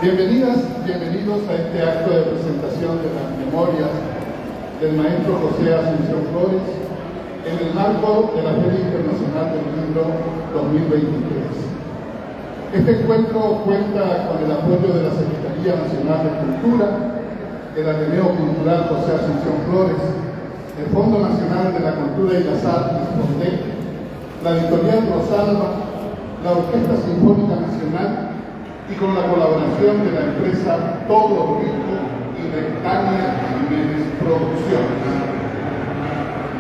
Bienvenidas, bienvenidos a este acto de presentación de las memorias del maestro José Asunción Flores en el marco de la Feria Internacional del Libro 2023. Este encuentro cuenta con el apoyo de la Secretaría Nacional de Cultura, el Ateneo Cultural José Asunción Flores, el Fondo Nacional de la Cultura y las Artes, FONDEC, la Editorial Rosalba, la Orquesta Sinfónica Nacional y con la colaboración de la empresa Todo Rico y Rectania Jiménez Producciones.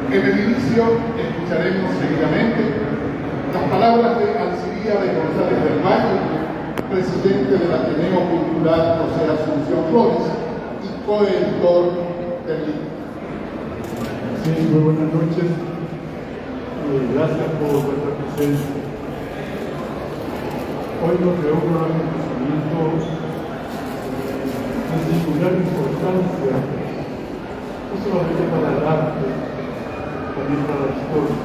En el inicio escucharemos seguidamente las palabras de Alcibiades González del Valle, presidente del Ateneo Cultural José Asunción Flores y coeditor del libro. Sí, muy buenas noches. Gracias por vuestra presencia. Hoy nos reúne un acontecimiento de singular importancia, no solamente para el arte, también para la historia,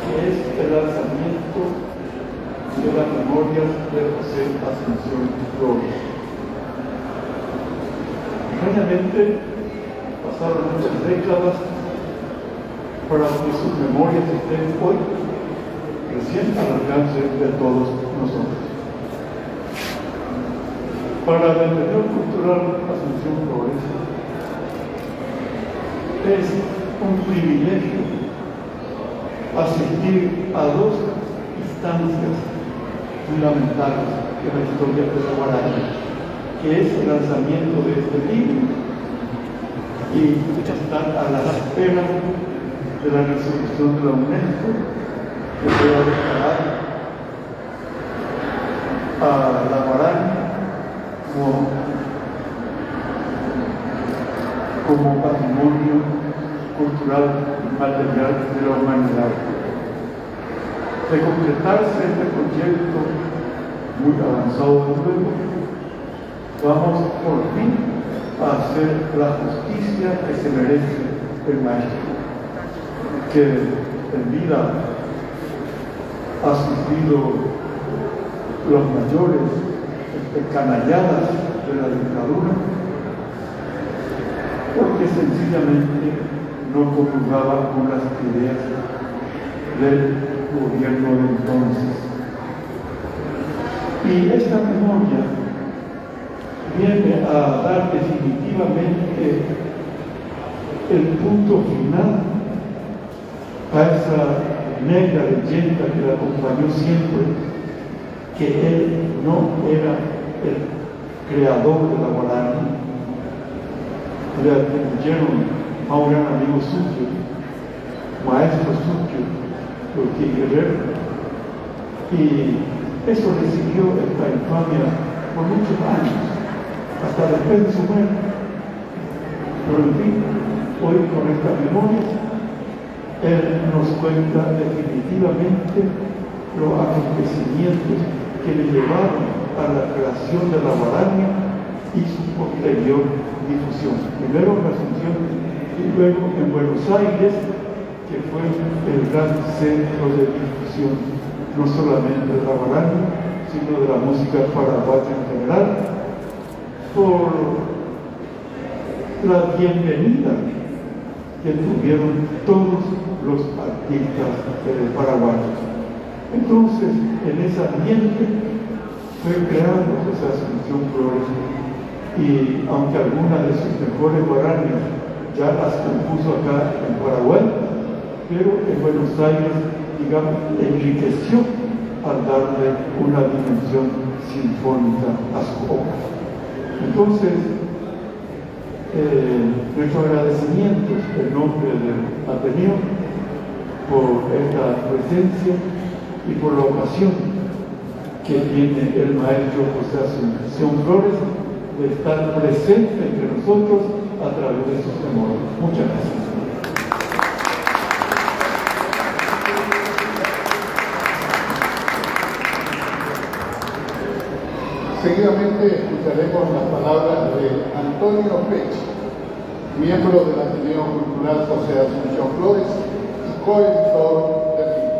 que es el lanzamiento de las memorias de José Asunción Flores. Extrañamente, pasaron muchas décadas para que sus memorias estén hoy recién al alcance de todos nosotros. Para el Ateneo Cultural Asunción Flores es un privilegio asistir a dos instancias fundamentales de la historia de la Guarani, que es el lanzamiento de este libro y estar a la espera de la resolución de la UNESCO que pueda declarar a la Guarani como patrimonio cultural y material de la humanidad. De completarse este proyecto muy avanzado luego, vamos por fin a hacer la justicia que se merece el maestro, que en vida ha sufrido los mayores canalladas de la dictadura, porque sencillamente no comulgaba con las ideas del gobierno de entonces. Y esta memoria viene a dar definitivamente el punto final a esa negra leyenda que la acompañó siempre, que él no era el creador de la Guarani. Le atribuyeron a un gran amigo suyo, maestro suyo, Ortiz Guerrero, y eso recibió esta infamia por muchos años, hasta después de su muerte. Pero en fin, hoy con esta memoria, él nos cuenta definitivamente los acontecimientos que le llevaron a la creación de la Guarani y su posterior difusión. Primero en Asunción y luego en Buenos Aires, que fue el gran centro de difusión, no solamente de la Guarani, sino de la música paraguaya en general, por la bienvenida que tuvieron todos los artistas paraguayos. Entonces, en ese ambiente fue creado José Asunción Flores, y aunque algunas de sus mejores guaranías ya las compuso acá en Paraguay, pero en Buenos Aires, digamos, enriqueció al darle una dimensión sinfónica a su obra. Entonces, nuestro agradecimiento en nombre del Ateneo por esta presencia y por la ocasión que tiene el maestro José Asunción Flores de estar presente entre nosotros a través de sus memorias. Muchas gracias. Seguidamente escucharemos las palabras de Antonio Pech, miembro del Ateneo Cultural José Asunción Flores y coeditor del libro.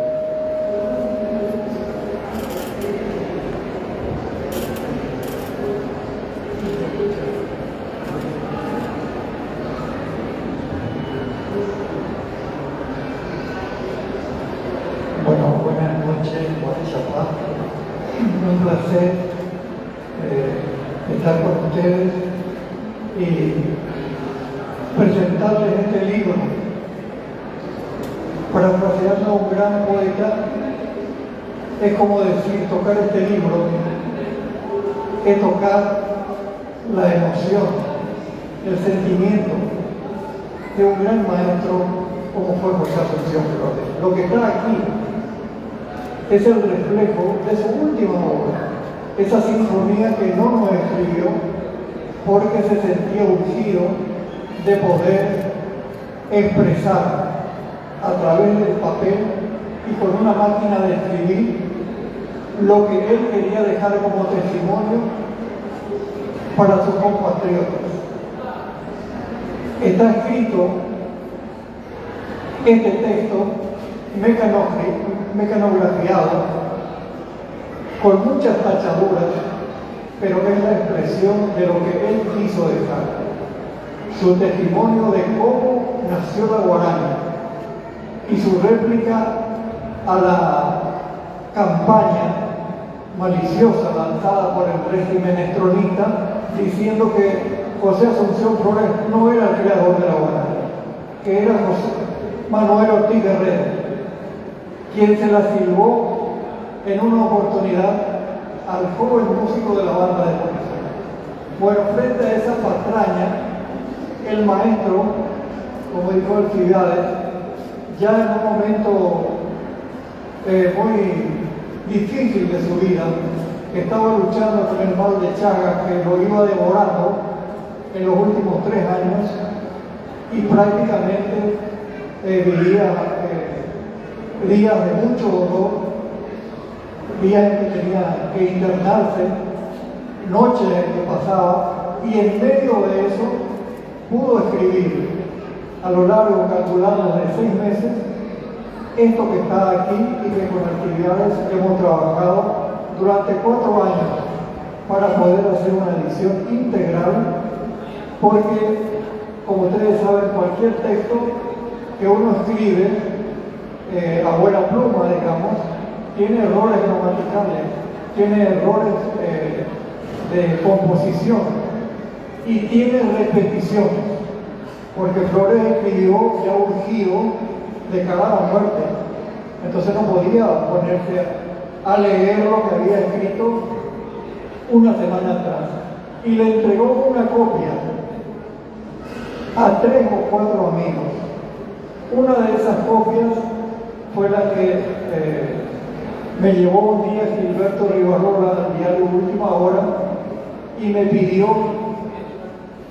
un placer estar con ustedes y presentarles este libro. Parafraseando a un gran poeta, es como decir, tocar este libro es tocar la emoción, el sentimiento de un gran maestro como fue José Asunción Flores. Lo que está aquí es el reflejo de su última obra, esa sinfonía que no nos escribió porque se sentía urgido de poder expresar a través del papel y con una máquina de escribir lo que él quería dejar como testimonio para sus compatriotas. Está escrito este texto mecanografiado con muchas tachaduras, pero es la expresión de lo que él quiso dejar, su testimonio de cómo nació la guarania y su réplica a la campaña maliciosa lanzada por el régimen estronista, diciendo que José Asunción Flores no era el creador de la guarania, que era Manuel Ortiz Guerrero, quien se la silbó en una oportunidad al joven músico de la banda de policía. Bueno, frente a esa patraña, el maestro, como dijo Alcibiades, ya en un momento muy difícil de su vida, estaba luchando con el mal de Chagas que lo iba devorando en los últimos 3 años y prácticamente vivía días de mucho dolor, días en que tenía que internarse, noches en que pasaba, y en medio de eso pudo escribir a lo largo, calculando de 6 meses, esto que está aquí y que con actividades hemos trabajado durante 4 años para poder hacer una edición integral, porque, como ustedes saben, cualquier texto que uno escribe a buena pluma, digamos, tiene errores gramaticales, tiene errores de composición y tiene repeticiones, porque Flores escribió ya urgido de cara a la muerte, entonces no podía ponerse a leer lo que había escrito una semana atrás, y le entregó una copia a 3 o 4 amigos. Una de esas copias fue la que me llevó un día Gilberto Rivarola al diario Última Hora y me pidió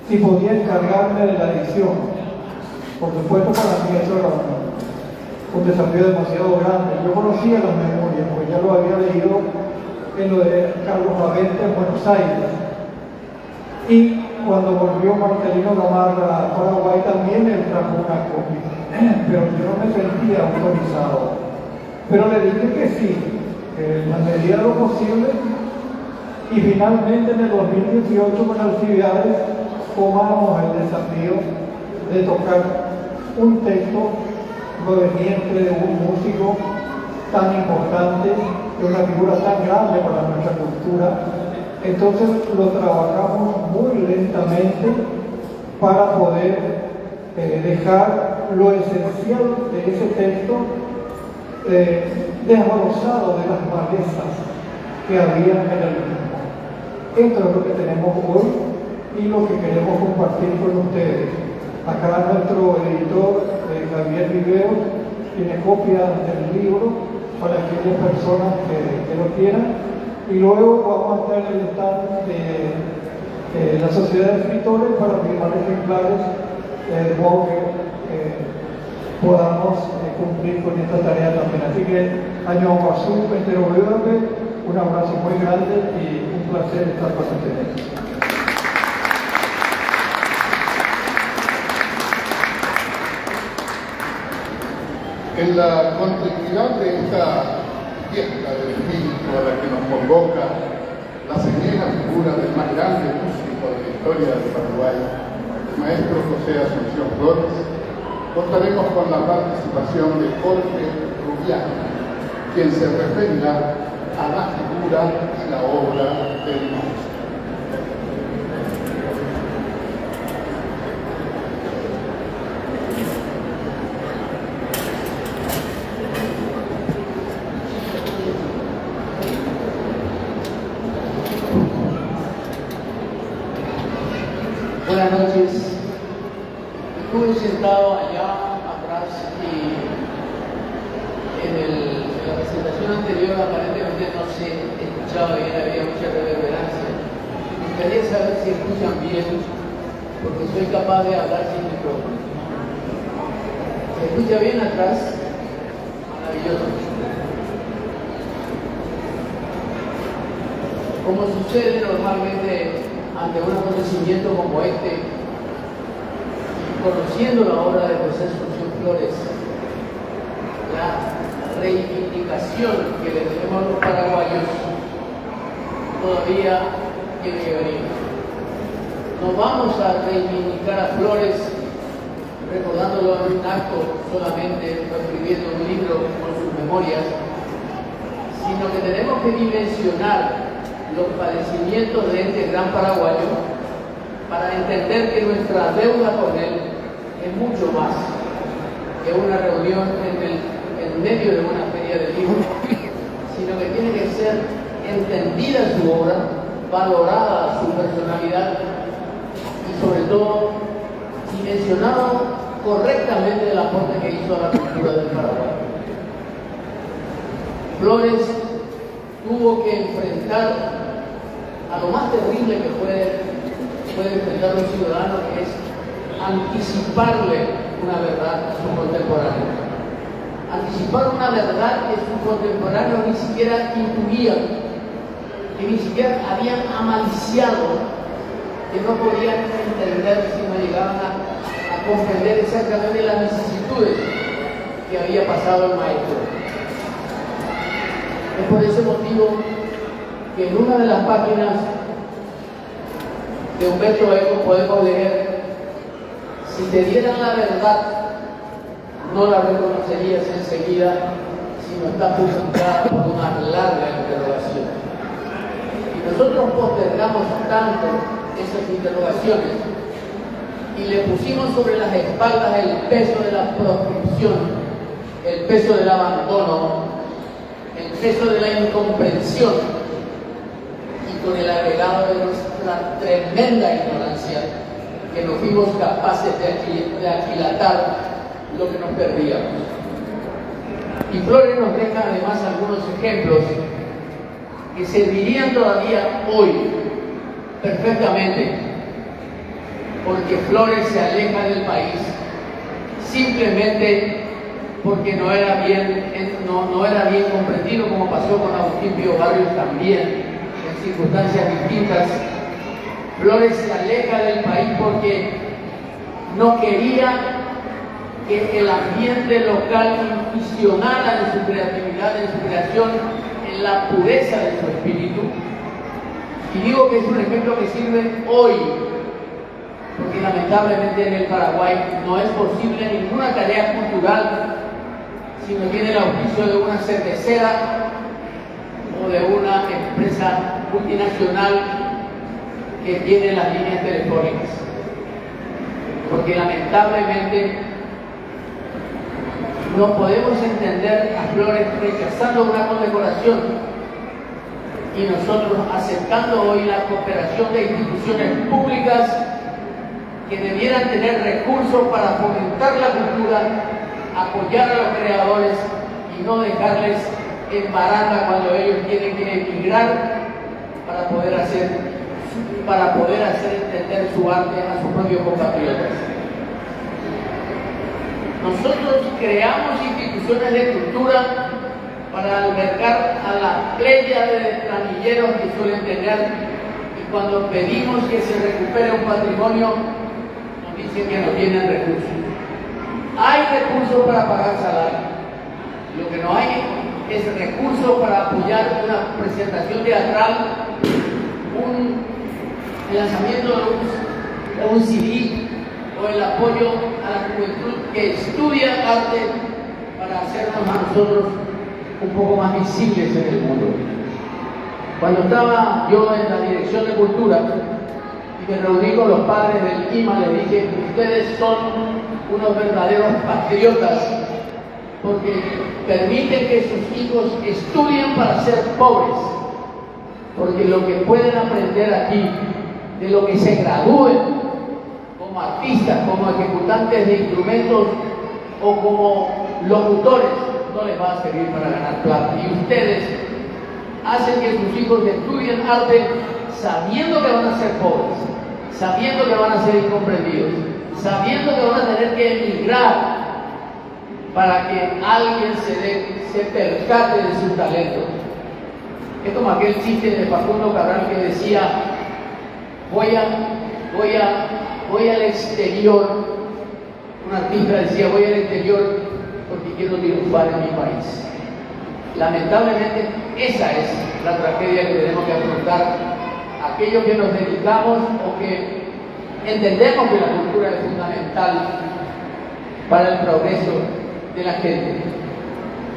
si podía encargarme de la edición. Por supuesto, para mí eso era un desafío demasiado grande. Yo conocía las memorias, pues ya lo había leído en lo de Carlos Avente en Buenos Aires. Y cuando volvió Marcelino Gamarra a Paraguay también él trajo una copia, pero yo no me sentía autorizado. Pero le dije que sí, en la medida de lo posible, y finalmente en el 2018 con Alcibiades tomamos el desafío de tocar un texto proveniente de un músico tan importante, de una figura tan grande para nuestra cultura. Entonces lo trabajamos muy lentamente para poder dejar lo esencial de ese texto desglosado de las malezas que había en el mismo. Esto es lo que tenemos hoy y lo que queremos compartir con ustedes. Acá nuestro editor, Javier Riveros, tiene copias del libro para aquellas personas que lo quieran. Y luego vamos a estar en el stand de la Sociedad de Escritores para firmar ejemplares, de modo que podamos cumplir con esta tarea también. Así que, año Guazú, un abrazo muy grande y un placer estar con ustedes. En la continuidad de esta fiesta del espíritu a la que nos convoca la señera figura del más grande músico de la historia de Paraguay, el maestro José Asunción Flores, contaremos con la participación de Jorge Rubiano, quien se referirá a la figura cultura y la obra del maestro. Buenas noches. Estuve sentado allá atrás y en la presentación anterior aparentemente no se escuchaba bien, había mucha reverberancia. Me gustaría saber si escuchan bien, porque soy capaz de hablar sin micrófono. ¿Se escucha bien atrás? Maravilloso. Como sucede normalmente ante un acontecimiento como este, conociendo la obra de José Asunción Flores, la reivindicación que le tenemos a los paraguayos todavía tiene que venir. No vamos a reivindicar a Flores recordándolo en un acto solamente, o escribiendo un libro con sus memorias, sino que tenemos que dimensionar los padecimientos de este gran paraguayo para entender que nuestra deuda con él es mucho más que una reunión en medio de una feria de libros, sino que tiene que ser entendida su obra, valorada su personalidad y sobre todo dimensionado correctamente el aporte que hizo a la cultura del Paraguay. Flores tuvo que enfrentar a lo más terrible que puede enfrentar un ciudadano, que es anticiparle una verdad a su contemporáneo. Anticipar una verdad que su contemporáneo ni siquiera intuía, que ni siquiera habían amaliciado, que no podían entender si no llegaban a comprender exactamente las vicisitudes que había pasado el maestro. Es por ese motivo que en una de las páginas de Humberto Eco podemos leer: si te dieran la verdad, no la reconocerías enseguida, sino está publicada por una larga interrogación. Y nosotros postergamos tanto esas interrogaciones y le pusimos sobre las espaldas el peso de la proscripción, el peso del abandono, el peso de la incomprensión, y con el agregado de nuestra tremenda ignorancia, que no fuimos capaces de aquilatar lo que nos perdíamos. Y Flores nos deja además algunos ejemplos que servirían todavía hoy perfectamente, porque Flores se aleja del país simplemente porque no era bien comprendido, como pasó con Agustín Pío Barrios también, en circunstancias distintas. Flores se aleja del país porque no quería que el ambiente local inficionara en su creatividad, en su creación, en la pureza de su espíritu. Y digo que es un ejemplo que sirve hoy, porque lamentablemente en el Paraguay no es posible ninguna tarea cultural si no tiene el auspicio de una cervecera o de una empresa multinacional que tiene las líneas telefónicas. Porque lamentablemente no podemos entender a Flores rechazando una condecoración y nosotros aceptando hoy la cooperación de instituciones públicas que debieran tener recursos para fomentar la cultura, apoyar a los creadores y no dejarles en barata cuando ellos tienen que emigrar para poder hacer entender su arte a sus propios compatriotas. Nosotros creamos instituciones de cultura para albergar a la playa de planilleros que suelen tener, y cuando pedimos que se recupere un patrimonio nos dicen que no tienen recursos. Hay recursos para pagar salario, lo que no hay es recursos para apoyar una presentación teatral, el lanzamiento de un CD o el apoyo a la juventud que estudia arte para hacernos a nosotros un poco más visibles en el mundo. Cuando estaba yo en la Dirección de Cultura y me reuní con los padres del IMA, les dije: ustedes son unos verdaderos patriotas, porque permiten que sus hijos estudien para ser pobres, porque lo que pueden aprender aquí, de lo que se gradúen como artistas, como ejecutantes de instrumentos o como locutores, no les va a servir para ganar plata. Y ustedes hacen que sus hijos estudien arte sabiendo que van a ser pobres, sabiendo que van a ser incomprendidos, sabiendo que van a tener que emigrar para que alguien se percate de su talento. Es como aquel chiste de Facundo Cabral que decía: voy al exterior. Un artista decía: voy al exterior porque quiero triunfar en mi país. Lamentablemente, esa es la tragedia que tenemos que afrontar aquellos que nos dedicamos o que entendemos que la cultura es fundamental para el progreso de la gente.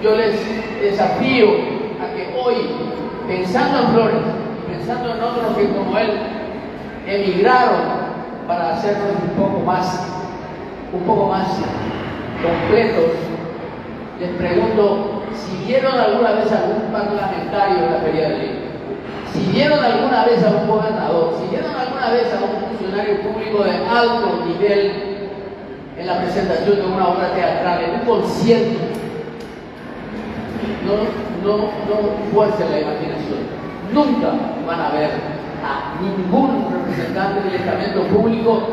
Yo les desafío a que hoy, pensando en Flores, pensando en otros que como él emigraron para hacernos un poco más completos, les pregunto si vieron alguna vez a algún parlamentario en la Feria del Libro, si vieron alguna vez a un gobernador, si vieron alguna vez a un funcionario público de alto nivel en la presentación de una obra teatral, en un concierto. No fuercen la imaginación. Nunca van a ver a ningún representante del estamento público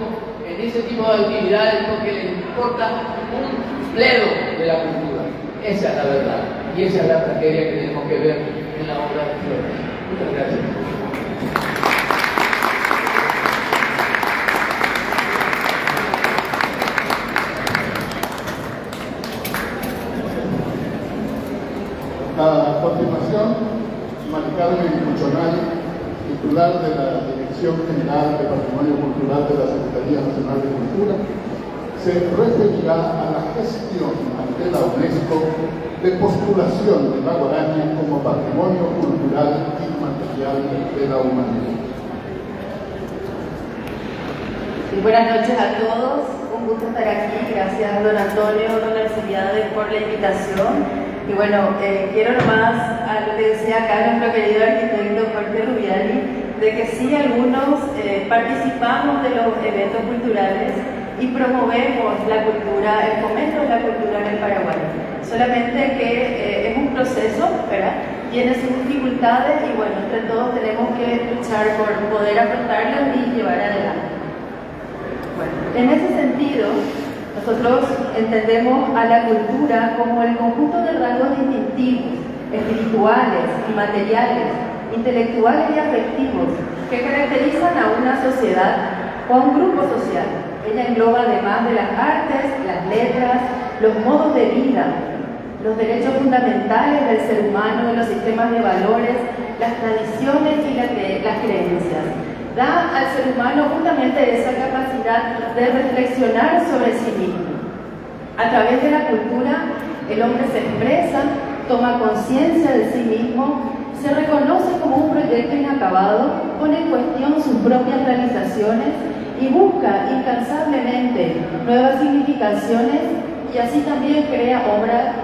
en ese tipo de actividades porque les importa un bledo de la cultura. Esa es la verdad y esa es la tragedia que tenemos que ver en la obra de Flores. Muchas gracias. A continuación, Mari Carmen Cuchonay, titular de la Dirección General de Patrimonio Cultural de la Secretaría Nacional de Cultura, se referirá a la gestión ante la UNESCO de postulación de la guaraña como patrimonio cultural inmaterial de la humanidad. Buenas noches a todos, un gusto estar aquí. Gracias, don Antonio, don Alcibiades, por la invitación. Y bueno, quiero nomás, a lo que decía acá nuestro querido arquitecto Jorge Rubiali, de que sí, algunos participamos de los eventos culturales y promovemos la cultura, el fomento de la cultura en el Paraguay. Solamente que es un proceso, ¿verdad? Tiene sus dificultades y bueno, entre todos tenemos que luchar por poder afrontarlas y llevar adelante. Bueno, en ese sentido, nosotros entendemos a la cultura como el conjunto de rasgos distintivos, espirituales, inmateriales, intelectuales y afectivos que caracterizan a una sociedad o a un grupo social. Ella engloba además de las artes, las letras, los modos de vida, los derechos fundamentales del ser humano, de los sistemas de valores, las tradiciones y las creencias. Da al ser humano justamente esa capacidad de reflexionar sobre sí mismo. A través de la cultura, el hombre se expresa, toma conciencia de sí mismo, se reconoce como un proyecto inacabado, pone en cuestión sus propias realizaciones y busca incansablemente nuevas significaciones y así también crea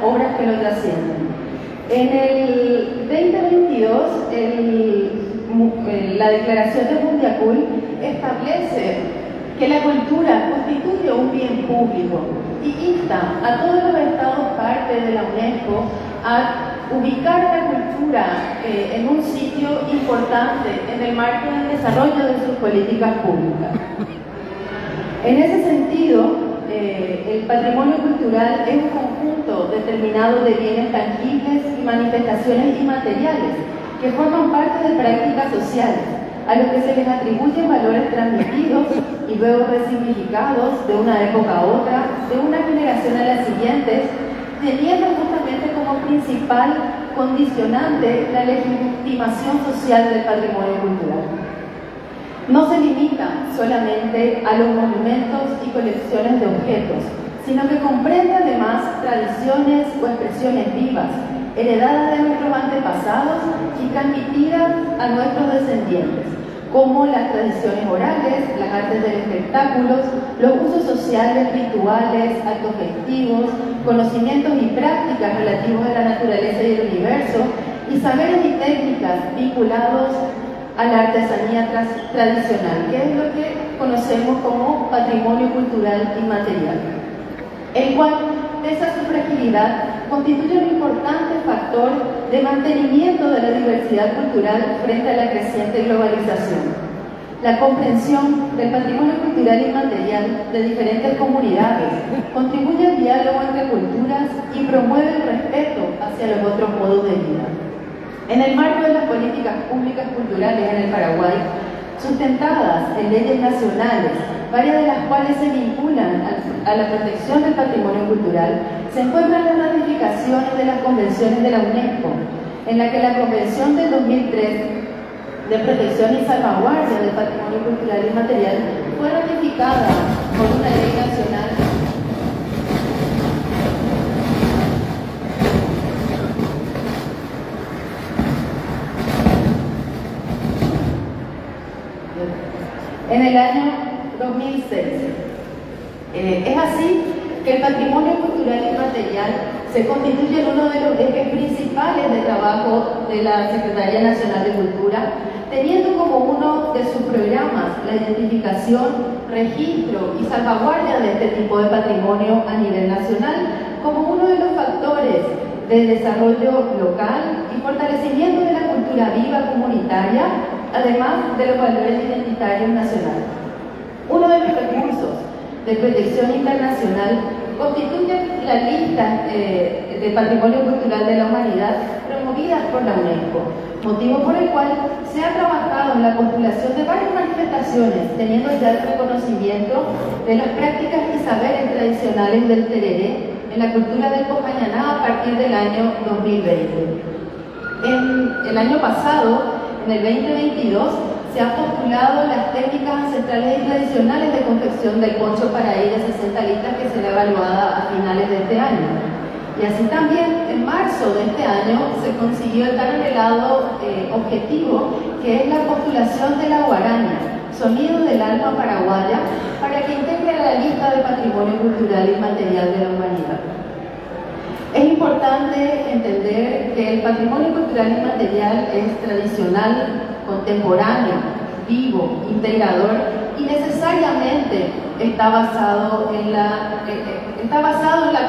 obras que lo trascienden. En el 2022, la Declaración de Mundiacul establece que la cultura constituye un bien público y insta a todos los estados parte de la UNESCO a ubicar la cultura en un sitio importante en el marco del desarrollo de sus políticas públicas. En ese sentido, el patrimonio cultural es un conjunto determinado de bienes tangibles y manifestaciones inmateriales que forman parte de prácticas sociales, a los que se les atribuyen valores transmitidos y luego resignificados de una época a otra, de una generación a la siguiente, teniendo justamente como principal condicionante la legitimación social del patrimonio cultural. No se limita solamente a los monumentos y colecciones de objetos, sino que comprende además tradiciones o expresiones vivas heredadas de nuestros antepasados y transmitidas a nuestros descendientes, como las tradiciones orales, las artes del espectáculo, los usos sociales, rituales, actos festivos, conocimientos y prácticas relativos a la naturaleza y el universo, y saberes y técnicas vinculados a la artesanía tradicional, que es lo que conocemos como patrimonio cultural inmaterial, el cual, pese a su fragilidad, constituye un importante factor de mantenimiento de la diversidad cultural frente a la creciente globalización. La comprensión del patrimonio cultural inmaterial de diferentes comunidades contribuye al diálogo entre culturas y promueve el respeto hacia los otros modos de vida. En el marco de las políticas públicas culturales en el Paraguay, sustentadas en leyes nacionales, varias de las cuales se vinculan a la protección del patrimonio cultural, se encuentran las ratificaciones de las convenciones de la UNESCO, en la que la Convención del 2003 de Protección y Salvaguardia del Patrimonio Cultural Inmaterial fue ratificada por una ley nacional en el año 2006. Es así que el patrimonio cultural inmaterial se constituye en uno de los ejes principales de trabajo de la Secretaría Nacional de Cultura, teniendo como uno de sus programas la identificación, registro y salvaguardia de este tipo de patrimonio a nivel nacional como uno de los factores de desarrollo local y fortalecimiento de la cultura viva comunitaria, además de los valores identitarios nacionales. Uno de los recursos de protección internacional constituye la lista de Patrimonio Cultural de la Humanidad promovida por la UNESCO, motivo por el cual se ha trabajado en la postulación de varias manifestaciones, teniendo ya el reconocimiento de las prácticas y saberes tradicionales del tereré en la cultura del Copañaná a partir del año 2020. El año pasado, en el 2022, se han postulado las técnicas ancestrales y tradicionales de confección del poncho paraí de 60 listas que será evaluada a finales de este año. Y así también, en marzo de este año, se consiguió el tan anhelado objetivo, que es la postulación de la guaraña, sonido del alma paraguaya, para que integre a la lista de Patrimonio Cultural Inmaterial de la Humanidad. Es importante entender que el patrimonio cultural inmaterial es tradicional, contemporáneo, vivo, integrador y necesariamente está basado en la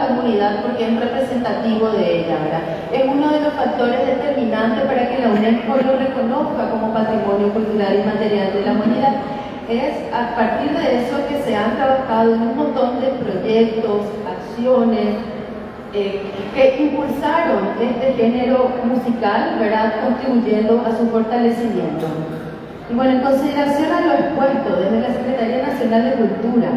comunidad porque es representativo de ella, ¿verdad? Es uno de los factores determinantes para que la UNESCO lo reconozca como patrimonio cultural inmaterial de la humanidad. Es a partir de eso que se han trabajado en un montón de proyectos, acciones, que impulsaron este género musical, ¿verdad?, contribuyendo a su fortalecimiento. Y bueno, en consideración a lo expuesto desde la Secretaría Nacional de Cultura,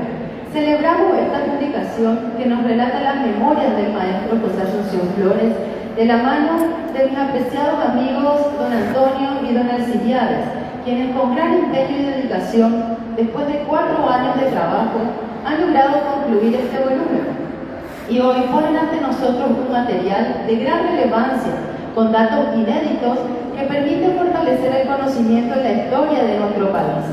celebramos esta publicación que nos relata las memorias del maestro José Asunción Flores, de la mano de mis apreciados amigos don Antonio y don Alcibiades, quienes con gran empeño y dedicación, después de 4 años de trabajo, han logrado concluir este volumen. Y hoy ponen ante nosotros un material de gran relevancia, con datos inéditos que permiten fortalecer el conocimiento de la historia de nuestro país.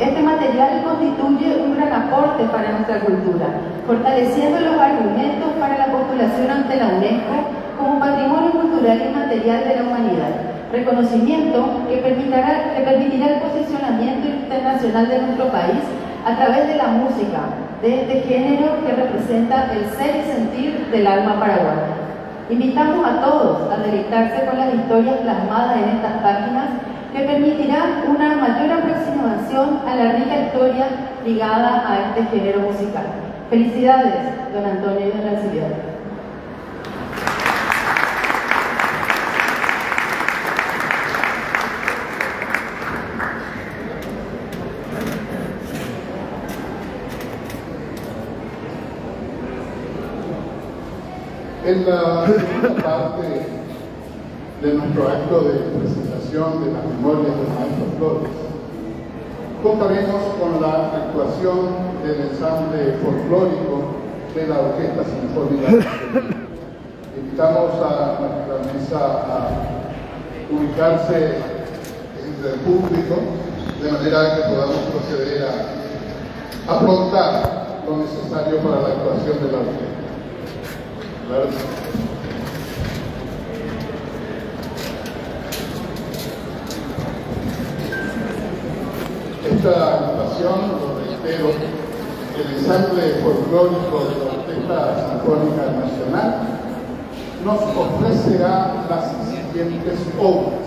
Este material constituye un gran aporte para nuestra cultura, fortaleciendo los argumentos para la postulación ante la UNESCO como Patrimonio Cultural Inmaterial de la Humanidad, reconocimiento que permitirá el posicionamiento internacional de nuestro país a través de la música, de este género que representa el ser y sentir del alma paraguaya. Invitamos a todos a deleitarse con las historias plasmadas en estas páginas que permitirán una mayor aproximación a la rica historia ligada a este género musical. Felicidades, don Antonio y don Alcibiades. En la segunda parte de nuestro acto de presentación de las memorias del maestro Flores, contaremos con la actuación del ensamble folclórico de la Orquesta Sinfónica Nacional. Invitamos a nuestra mesa a ubicarse entre el público, de manera que podamos proceder a afrontar lo necesario para la actuación de la orquesta. Gracias. Esta agrupación, lo reitero, el ensamble folclórico de la Orquesta Sinfónica Nacional, nos ofrecerá las siguientes obras: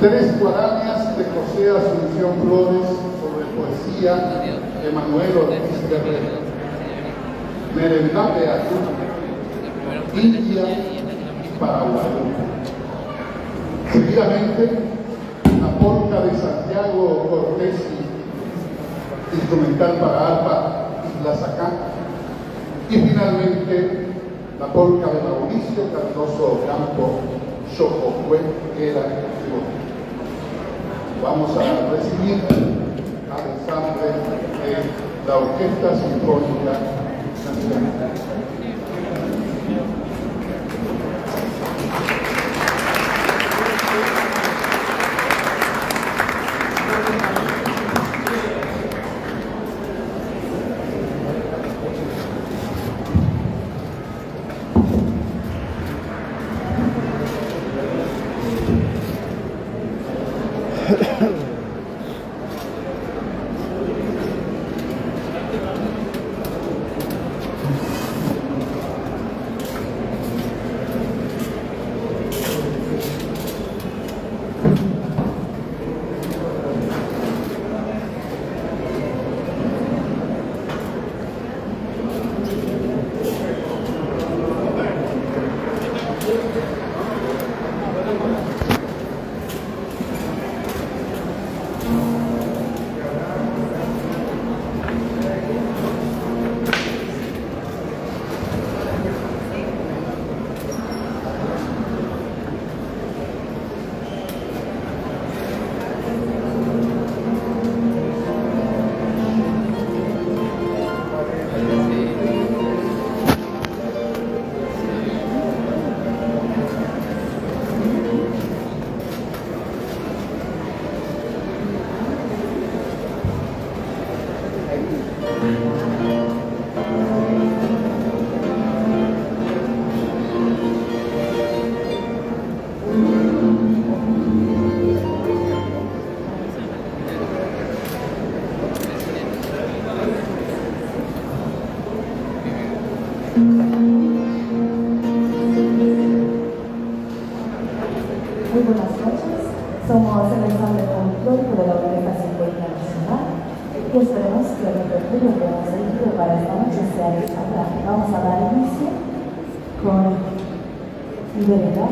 3 guaranías de José Asunción Flores sobre poesía de Manuel Ortiz Guerrero, Merendá Beatú, India y Paraguay. Seguidamente, la polca de Santiago Cortesi, instrumental para arpa Isla Sacá, y finalmente la polca de Mauricio Cardoso Campo, Xococue, que era el otro. Vamos a recibir al ensamble de la Orquesta Sinfónica Nacional. Muy buenas noches, somos el ensamble folclórico de la Orquesta Sinfónica Nacional y esperemos que el repertorio que hemos elegido para esta noche sea destacado. Vamos a dar inicio con Libertad.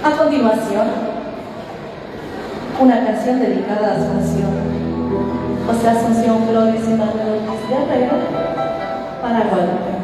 A continuación, una canción dedicada a Asunción, José Asunción Flores y Manuel Ortiz de Herrera, para Guadalupe.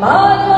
Bye.